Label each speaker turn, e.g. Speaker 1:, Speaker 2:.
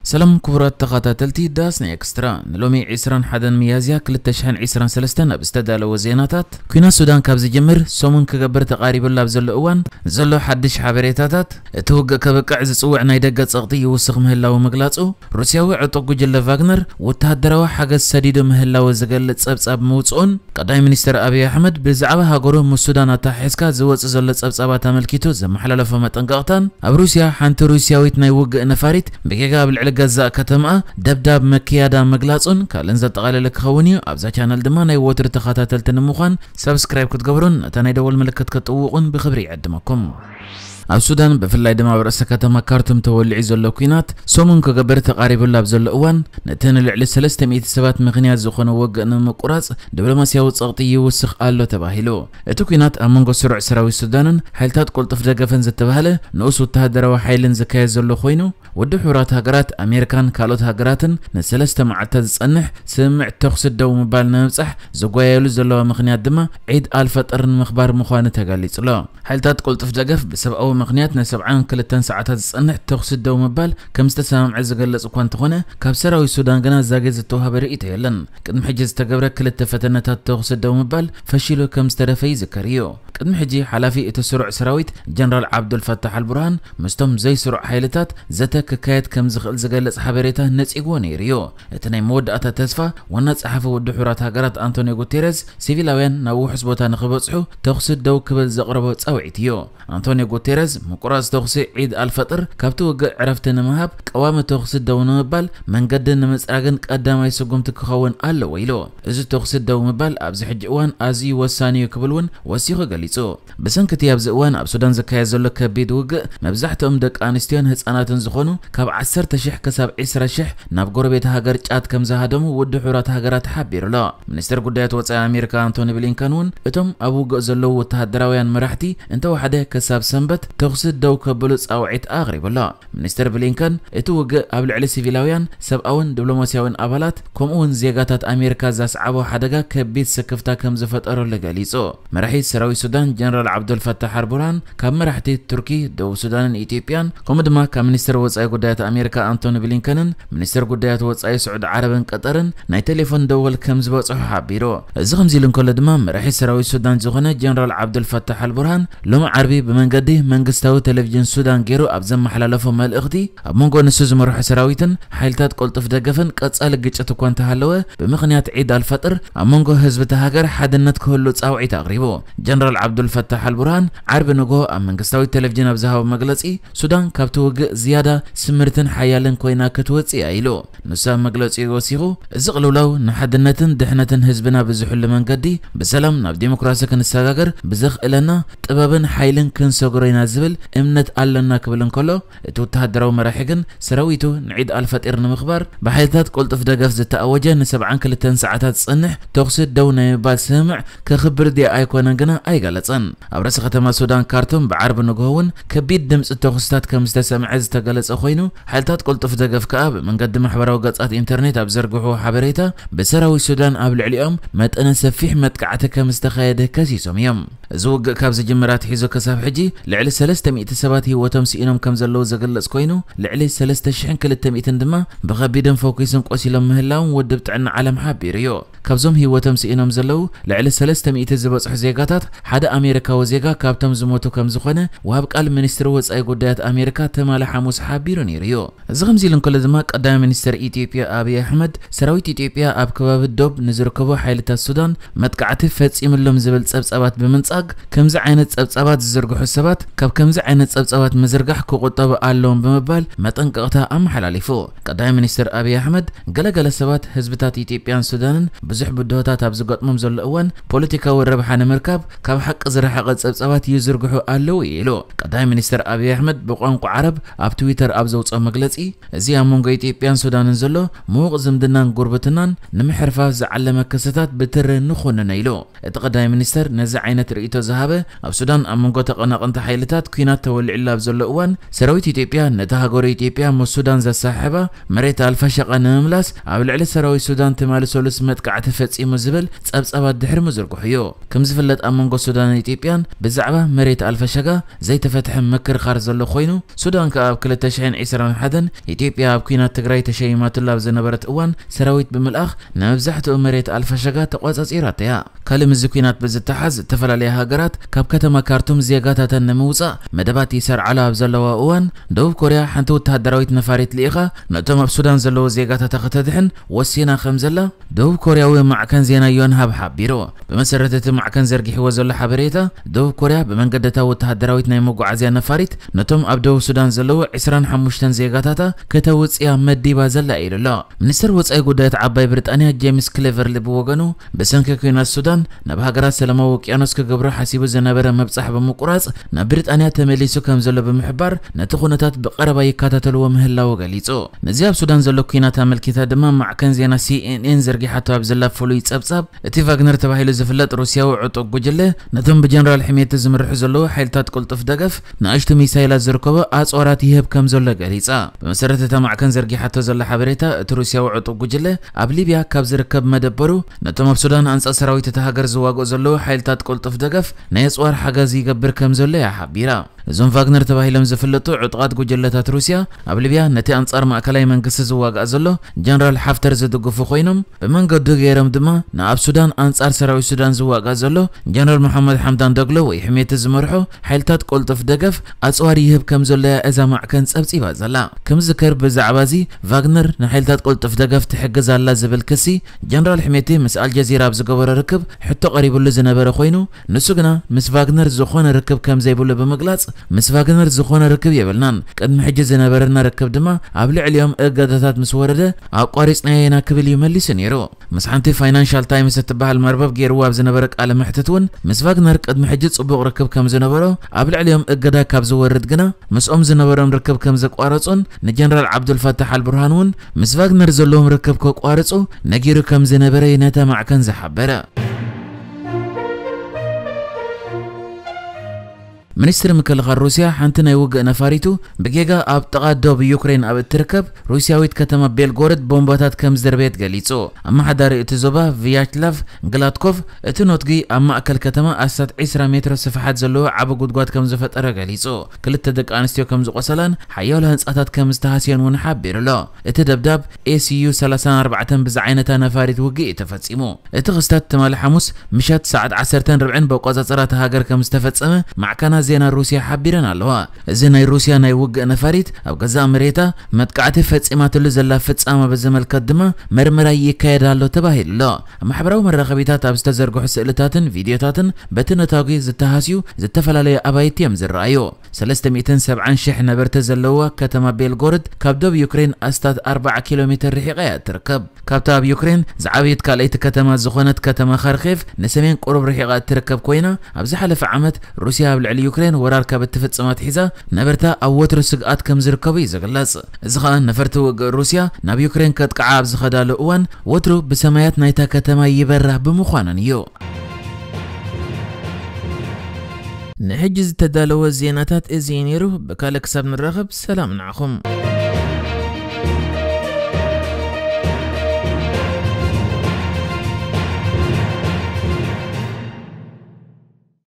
Speaker 1: سلام كبرات تقاتلتي داسني اكسترا نلومي عسران حدن ميازيا كلتشحن عسران سلستن ابستدالو زيناتات كوينا السودان كابز جمر سومن كغبر تقاريب الله بزلو اوان زلو حدش حبريتاتات توق كبقع زصوع ناي دغ صقطي يوسخ مهلاو مغلاصو روسياوي عطو جل فاغنر وتهدروا حاجه سديد مهلاو زغلص صبصاب موصون قداي منستر ابي احمد بزعبه هاغورو مسودان تاحسكا زوص زل صبصابا تملكيتو زمحللفو مطنققتان اب روسيا حنت روسياويت ناي وق نفاريت بكيغا بالعلقزا كتما دبداب مكيادا مغلاصون كالن زتقالل كخوني ابزا چانل دما ناي وتر تخاتاتلتن مخان سبسكرايب كتغبرون تاناي دول ملكت كتوقون بخبري يعدمكم ኣብ ሱዳን ብፍላይ ድማ ብርዕሰ ከተማ ካርቱም ተወልዒ ዘሎ ኩናት ሰሙን ከገበር ተቃሪብላ ኣብ ዘሎ እዋን ነተን ልዕሊ 300 ሰባት ምኽንያት ዝኾነ ወግእ ንምቁራጽ ዲፕሎማስያዊ ጸቕጢ ይውስኽ ኣሎ ተባሂሉ እቲ ኩናት ኣብ መንጎ ስሩዕ ሰራዊት ሱዳንን ሓይልታት ቁልጥፍ ደገፈን ዝተባሃለ ንኡስ ወተሃደራዊ ሓይልን ዝካየድ ዘሎ ኮይኑ ወዲ ሕቡራት ሃገራት ኣሜሪካን ካልኦት ሃገራትን ንሰለስተ መዓልታት ዝጸንሕ ስምዕ ተኹስ ደው ምባል ንምብጻሕ ዝጓየሉ ዘለዋ ምኽንያት ድማ ዒድ ኣልፈጥር ንምኽባር ምዃኑ ተገሊጹሎ ሓይልታት ቁልጥፍ ደገፍ ብሰብኣዊ مخنيات نسبعان كلتن ساعات تصنع تخصد دو مبال كم استسامع عز قلص وكان تخونه كابسراوي السودان جنا زاجز التوها بريئت يلن قد محجز تجبر كل التفتنات تخصد دو مبال فشيلو كم استرفي ذكريو قد محجي حلافي اتسرع سراويت جنرال عبد الفتاح البرهان مستم زي سرع حيلتات زتك كايت كم زقلص حبريته نصيغوني ريو اتناي موداتا تسفا ونص صحفه ود حرات هاغرات انطونيو غوتيريز سيفيلاوين ناو حسبوتا نخبصحو تخصد دو كبل زقربو صوعيتيو انطونيو غوتيريز مقراص تخصي عيد الفطر كابتو وقع عرفتنا مهاب قوام تخصي دو نمبال من قدن مسعاقن قداماي سقوم تكخون ألا ويلو إذا تخصي دو مبال أبزي حج اوان أزي وساني يكبلون وسيخو قليسو بسان كتي أبزي اوان أب سودان زكايا زولو كبيد وقع مبزحتهم دك آنستيان هتساناتن زخونو كاب 10 شح كساب 10 شح ناب قربيت هاقر جات كم زهادمو ودو حورات هاقرات حابير لا منستر قدايات وطا أمريكا أنتوني بلينكانون اتم أبو قزلو وتهدراويان مرحتي انتو حده كساب سنبت تخصد دو كبلص او عيت اغرب لا منستر بلينكن اتوق قبل على سيفيلاويان سباون دبلوماسياون ابالات كومون زيغاتات امريكا زاسعبو حدغا كبيت سكفتا كم زفطر لغاليصو مرحي سراوي سودان جنرال عبد الفتاح البرهان كم مرحتي تركي دو سودان ايثيوبيان كومدما كمنستر وصاي غدايات امريكا انتوني بلينكن منستر غدايات وصاي سعود عربن قطرن ناي تليفون دول كم زبصح حبيرو زغم زيلن كل دما مرحي سراوي سودان زغنه جنرال عبد الفتاح البرهان لوم عربي بمنقدي منغستاو تلفزيون سودان غيرو ابزم محللفو ملእኽቲ ኣብ መንጎ ንሱ ዝመርሑ ሰራዊትን ሓይልታት ቁልጥፍ ደገፈን ቀጻሊ ግጭት እኳ እንተሃለወ ብምኽንያት ዒድ አልፈጥር ኣብ መንጎ ህዝቢ ተሃገር ሓድነት ክህሉ ጻውዒት ኣቕሪቡ ጀነራል ዓብዱል ፈታሕ አልቡርሃን ዓርብ ንጎ ኣብ መንግስታዊ ቴሌቪዥን ኣብ ዝሃቦ መግለጺ ሱዳን ካብቲ ውግእ ዝያዳ ስምርትን ሓያልን ኮይና ክትወጽእ ኢሉ ንሱ ኣብ መግለጺ ወሲኹ እዚ ቅልውላው ንሓድነትን ድሕነትን ህዝብና ብዝሕሉ መንገዲ ብሰላም ናብ ዲሞክራሲ ክንሰጋገር ብዘኽእለና ጥበብን ሓይልን ክንሰግሮ ኢና ዝብል እምነት ኣለና ክብልን ከሎ እቲ ወተሃደራዊ መራሒግን ሰራዊቱ ንዒድ አልፈጢር ንምኽባር ብሓይልታት ቁልጥፍ ደገፍ ዝተኣወጀ ን72 ሰዓታት ጽንሕ ተኹሲ ደው ናይ ምባል ስምዕ ክኽብር ዲ ኣይኮነን ግና ኣይገለጸን ኣብ ርእሲ ከተማ ሱዳን ካርቱም ብዓርብ ንግሆውን ከቢድ ድምፂ ተኹስታት ከም ዝተሰምዐ ዝተገለጸ ኮይኑ ሓይልታት ቁልጥፍ ደገፍ ከዓ ብመንገዲ ማሕበራዊ ገጻት ኢንተርኔት ኣብ ዘርግሑ ሓበሬታ ብሰራዊት ሱዳን ኣብ ልዕሊኦም መጠነ ሰፊሕ መጥቃዕቲ ከም ዝተኻየደ ከሲሶም እዮም እዚ ውግእ ካብ ዝጅምራት ሒዙ ክሳብ ሕጂ ልዕሊ 300 ሰባት ህይወቶም ሲኢኖም ከም ዘለዉ ዘገለጽ ኮይኑ ልዕሊ 3200 ድማ ብኸቢድን ፎኩስን ቆሲሎም ምህላውን ውድብ ጥዕና ዓለም ሓቢሩ እዩ ካብዞም ህይወቶም ሲኢኖም ዘለዉ ልዕሊ 300 ዝበጽሑ ዜጋታት ሓደ ኣሜሪካዊ ዜጋ ካብቶም ዝሞቱ ከም ዝኾነ ወሃብ ቃል ሚኒስትሪ ወጻኢ ጉዳያት ኣሜሪካ ተማላ ሓሙስ ሓቢሩ ነይሩ እዩ እዚ ከምዚ ኢሉ እንከሎ ድማ ቀዳማይ ሚኒስትር ኢትዮጵያ አብይ አሕመድ ሰራዊት ኢትዮጵያ ኣብ ከባቢ ዶብ ንዝርከቡ ሓይልታት ሱዳን መጥቃዕቲ ፈጺምሎም ዝብል ጸብጻባት ብምንጻግ ከምዚ ዓይነት ጸብጻባት ዝዝርግሑ ሰባት ካብ ከምዚ ዓይነት ጸብጻባት መዝርጋሕ ክቁጠቡ ኣለዎም ብምባል መጠንቀቕታ ኣመሓላሊፉ ቀዳማይ ሚኒስትር አብይ አሕመድ ገለገለ ሰባት ህዝብታት ኢትዮጵያን ሱዳንን ብዙሕ ብድሆታት ኣብ ዝገጥሞም ዘሎ እዋን ፖለቲካዊ ረብሓ ንምርካብ ካብ ሓቂ ዝረሓቐ ጸብጻባት ይዝርግሑ ኣለዉ ኢሉ ቀዳማይ ሚኒስትር አብይ አሕመድ ብቋንቋ ዓረብ ኣብ ትዊተር ኣብ ዘውፅኦ መግለጺ እዚ ኣብ መንጎ ኢትዮጵያን ሱዳንን ዘሎ ምዉቕ ዝምድናን ጉርብትናን ንምሕርፋፍ ዝዓለመ ክስታት ብትሪ ንኹንነ ኢሉ እቲ ቀዳማይ ሚኒስትር ነዚ ዓይነት ርእይቶ ዝሃበ ኣብ ሱዳን ኣብ መንጎ ተቐናቐንቲ ሓይልታት ኩናት ተወልዒላ ኣብ ዘሎ እዋን ሰራዊት ኢትዮጵያ ነታ ሃገር ኢትዮጵያ ምስ ሱዳን ዘሳሕባ መሬት ኣልፋሸቐ ንምምላስ ኣብ ልዕሊ ሰራዊት ሱዳን ተማልሰሉስ መጥቃዕቲ መጥቃዕቲ ፈጺሙ ዝብል ጸብጸባት ድሕሪ ምዝርግሕዮ ከም ዝፍለጥ ኣብ መንጎ ሱዳንን ኢትዮጵያን ብዛዕባ መሬት ኣልፈሸጋ ዘይተፈትሐ ምክርኻር ዘሎ ኮይኑ ሱዳን ከኣብ 2021 ኢትዮጵያ ኣብ ኩናት ትግራይ ተሸይማትላ ኣብ ዝነበረት እዋን ሰራዊት ብምልኣኽ ንመብዛሕትኡ መሬት ኣልፈሸጋ ተቆጻጺራት እያ ካልእ ምዚ ኩናት ብዝተሓዝ ዝተፈላለያ ሃገራት ካብ ከተማ ካርቱም ዜጋታተን ንምውፃእ መደባት ይሰርዓላ ኣብ ዘለዋ እዋን ደቡብ ኮርያ ሓንቲ ወተሃደራዊት ነፋሪት ልኢኻ ነቶም ኣብ ሱዳን ዘለዉ ዜጋታት ከተድሕን ወሲና ከም ዘላ ደቡብ ኮርያዊ ማዕከን ዜና ዮንሃብ ሓቢሩ በመሰረት እቲ ማዕከን ዘርጊሕዎ ዘሎ ሓበሬታ ደቡብ ኮርያ ብመንገድታዊ ወተሃደራዊት ናይ መጓዓዝያ ነፋሪት ነቶም ኣብ ደቡብ ሱዳን ዘለዉ 25 ዜጋታታ ከተውፅያ መዲባ ዘላ ኢሉላ ሚኒስትር ወጻኢ ጉዳያት ዓባይ ብሪጣንያ ጄምስ ክሌቨርሊ ብወገኑ በሰንኪ ኩናት ሱዳን ናብ ሃገራት ሰላማዊ ውቅያኖስ ክገብሮ ሓሲቡ ዝነበረ መብጻሕ ብምቁራጽ ናብ ብሪጣንያ ተመሊሱ ከም ዘሎ ብምሕባር ነቲ ኩነታት ብቀረባ ይከታተልዎ ምህላው ገሊጹ ነዚ ኣብ ሱዳን ዘሎ ኩናት ኣመልኪታ ድማ ማዕከን ዜና CNN ዘርጊሓቶ ኣብ ዘላ ፍሉይ ጸብጻብ እቲ ቫግነር ተባሂሉ ዝፍለጥ ሩስያዊ ዕጡቅ ጉጅለ ነቶም ብጀነራል ሕሜቲ ዝምርሑ ዘለዉ ሓይልታት ቁልጡፍ ደገፍ ንኣሽቱ ሚሳይላት ዝርከቦ ኣጽዋራት ይህብ ከም ዘሎ ገሊጻ በመሰረት እቲ ማዕከን ዘርጊሓቶ ዘላ ሓበሬታ እቲ ሩስያዊ ዕጡቅ ጉጅለ ኣብ ሊብያ ካብ ዝርከብ መደበሩ ነቶም ኣብ ሱዳን ኣንጻር ሰራዊት እቲ ሃገር ዝዋግኡ ዘለዉ ሓይልታት ቁልጡፍ ደገፍ ናይ ኣጽዋር ሓገዝ ይገብር ከም ዘሎ እያ ሓቢራ እዞም ቫግነር ተባሂሎም ዝፍለጡ ዕጡቃት ጉጅለታት ሩስያ ኣብ ሊብያ ነቲ ኣንጻር ማእከላይ መንግስቲ ዝዋጋእ ዘሎ ጀነራል ሓፍተር ዝድግፉ ኮይኖም ብመንገዱ ገይሮም ድማ ንኣብ ሱዳን ኣንጻር ሰራዊት ሱዳን ዝዋጋእ ዘሎ ጀነራል መሐመድ ሓምዳን ደግሎ ወይ ሕሜቲ ዝመርሖ ሓይልታት ቁልጡፍ ደገፍ ኣጽዋር ይህብ ከም ዘሎ እዛ ማዕከን ጸብጺባ ዘላ ከም ዝከር ብዛዕባ እዚ ቫግነር ንሓይልታት ቁልጡፍ ደገፍ ትሕግዝ ኣላ ዝብል ክሲ ጀነራል ሕሜቲ ምስ አልጀዚራ ኣብ ዝገበረ ርክብ ሕቶ ቀሪቡሉ ዝነበረ ኮይኑ ንሱ ግና ምስ ቫግነር ዝኾነ ርክብ ከም ዘይብሉ ብምግላጽ ምስ ቫግነር ዝኾነ ርክብ የብልናን ቅድሚ ሕጂ ዝነበረና ርክብ ድማ ኣብ ልዕሊኦም እገዳታት ምስ ወረደ ኣቋሪጽናየና ክብል ይመሊስ ነይሩ ምስ ሓንቲ ፋይናንሻል ታይምስ እትበሃል መርበብ ገይርዎ ኣብ ዝነበረ ቃለ መሕትት እውን ምስ ቫግነር ቅድሚ ሕጂ ጽቡቕ ርክብ ከም ዝነበሮ ኣብ ልዕሊኦም እገዳ ካብ ዝወርድ ግና ምስኦም ዝነበሮም ርክብ ከም ዘቋረጹን ንጀነራል ዓብዱልፈታሕ አልቡርሃን እውን ምስ ቫግነር ዘለዎም ርክብ ከቋርጹ ነጊሩ ከም ዝነበረ ነታ ማዕከን ዝሓበረ ሚኒስትር ምክልኻል ሩስያ ሓንቲ ናይ ውግእ ነፋሪቱ ብጌጋ ኣብ ጥቓ ደቡብ ዩክሬን ኣብ እትርከብ ሩስያዊት ከተማ ቤልጎሮድ ቦምባታት ከም ዝደርበየት ገሊጹ ኣመሓዳሪ እቲ ዞባ ቪያችላቭ ግላድኮቭ እቲ ኖትጊ ኣብ ማእከል ከተማ ኣስታት 20 ሜትሮ ስፍሓት ዘለዎ ዓቢ ጉድጓድ ከም ዝፈጠረ ገሊጹ ክልተ ደቂ ኣንስትዮ ከም ዝቆሰላን ሓያሎ ህንጻታት ከም ዝተሃስዮን እውን ሓቢሩሎ እቲ ደብዳብ ACU 34 ብዛ ዓይነታ ነፋሪት ውግእ ተፈጺሙ እቲ ክስታት ትማሊ ሐሙስ ምሸት ሰዓት 10:40 በቆጻጸራት ሃገር ከም ዝተፈጸመ ማዕከና ዜና ሩስያ ሓቢረን ኣለዋ እዚ ናይ ሩስያ ናይ ውግእ ነፋሪት ኣብ ገዛእ መሬታ መጥቃዕቲ ፈጺማትሉ ዘላ ፍጻመ ብዝመልከት ድማ መርመራ ይካየድ ኣሎ ተባሂሉሎ ኣብ ማሕበራዊ መራኸቢታት ኣብ ዝተዘርግሑ ስእልታትን ቪድዮታትን በቲ ነታጊ ዝተሃስዩ ዝተፈላለዩ ኣባይቲ እዮም ዝረኣዩ 370,000 ነበርቲ ዘለዋ ከተማ ቤልጎሮድ ካብ ደቡብ ዩክሬን ኣስታት 40 ኪሎ ሜትር ርሒቓ እያ ትርከብ ካብታ ኣብ ዩክሬን ዝዓበየት ካልአይቲ ከተማ ዝኾነት ከተማ ኻርኪቭ ንሰሜን ቁሩብ ርሒቓ ትርከብ ኮይና ኣብ ዝሓለፈ ዓመት ሩስያ ኣብ ልዕሊ ዩክሬን ወራር ካብ እትፍጽማት ሒዛ ነበርታ ኣብ ወትሮ ስግኣት ከም ዝርከቡ ይዝግለጽ እዚ ኸኣ ነፈርቲ ውግእ ሩስያ ናብ ዩክሬን ከጥቅዓ ኣብ ዝኸዳሉ እዋን ወትሮ ብሰማያት ናይታ ከተማ ይበራ ብምዃነን እዩ ንሕጂ ዝተዳለወ ዜናታት እዚ ነይሩ ብካልእ ክሳብ ንራኸብ ሰላም ንዓኹም